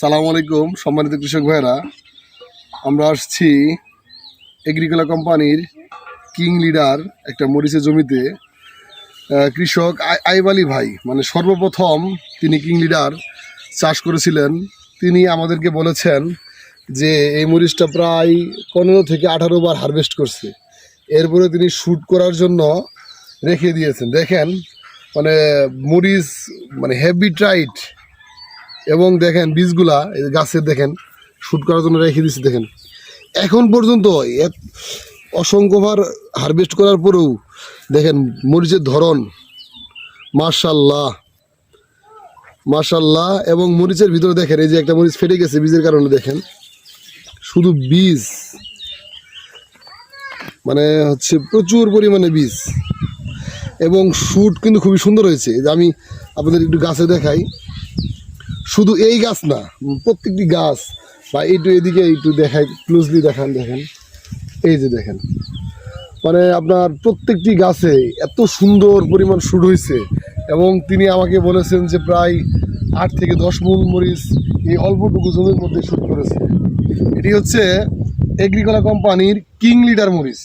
সালামু আলাইকুম সম্মানিত কৃষক ভাইরা, আমরা আসছি এগ্রিকোলা কোম্পানির কিং লিডার একটা মরিচের জমিতে। কৃষক আইব আলী ভাই মানে সর্বপ্রথম তিনি কিং লিডার চাষ করেছিলেন। তিনি আমাদেরকে বলেছেন যে এই মরিচটা প্রায় 15 থেকে 18 বার হারভেস্ট করছে। এরপরে তিনি শ্যুট করার জন্য রেখে দিয়েছেন। দেখেন মানে মরিচ মানে হেভি টাইট, এবং দেখেন বীজগুলা এই গাছের দেখেন শ্যুট করার জন্য রেখে দিচ্ছে। দেখেন এখন পর্যন্ত অসংখ্যবার হারভেস্ট করার পরেও দেখেন মরিচের ধরন মাশাল্লাহ মাশাল্লাহ। এবং মরিচের ভিতরে দেখেন এই যে একটা মরিচ ফেটে গেছে বীজের কারণে, দেখেন শুধু বীজ মানে হচ্ছে প্রচুর পরিমাণে বীজ, এবং শ্যুট কিন্তু খুবই সুন্দর হয়েছে। যে আমি আপনাদের একটু গাছে দেখাই, শুধু এই গাছ না প্রত্যেকটি গাছ, বা একটু এদিকে একটু দেখাই, ক্লোজলি দেখান, দেখেন এই যে দেখেন মানে আপনার প্রত্যেকটি গাছে এত সুন্দর পরিমাণ শ্যুট হয়েছে। এবং তিনি আমাকে বলেছেন যে প্রায় 8 থেকে 10 মণ মরিচ এই অল্পটুকু জমির মধ্যে শ্যুট করেছে। এটি হচ্ছে এগ্রিকোলা কোম্পানির কিং লিডার মরিচ।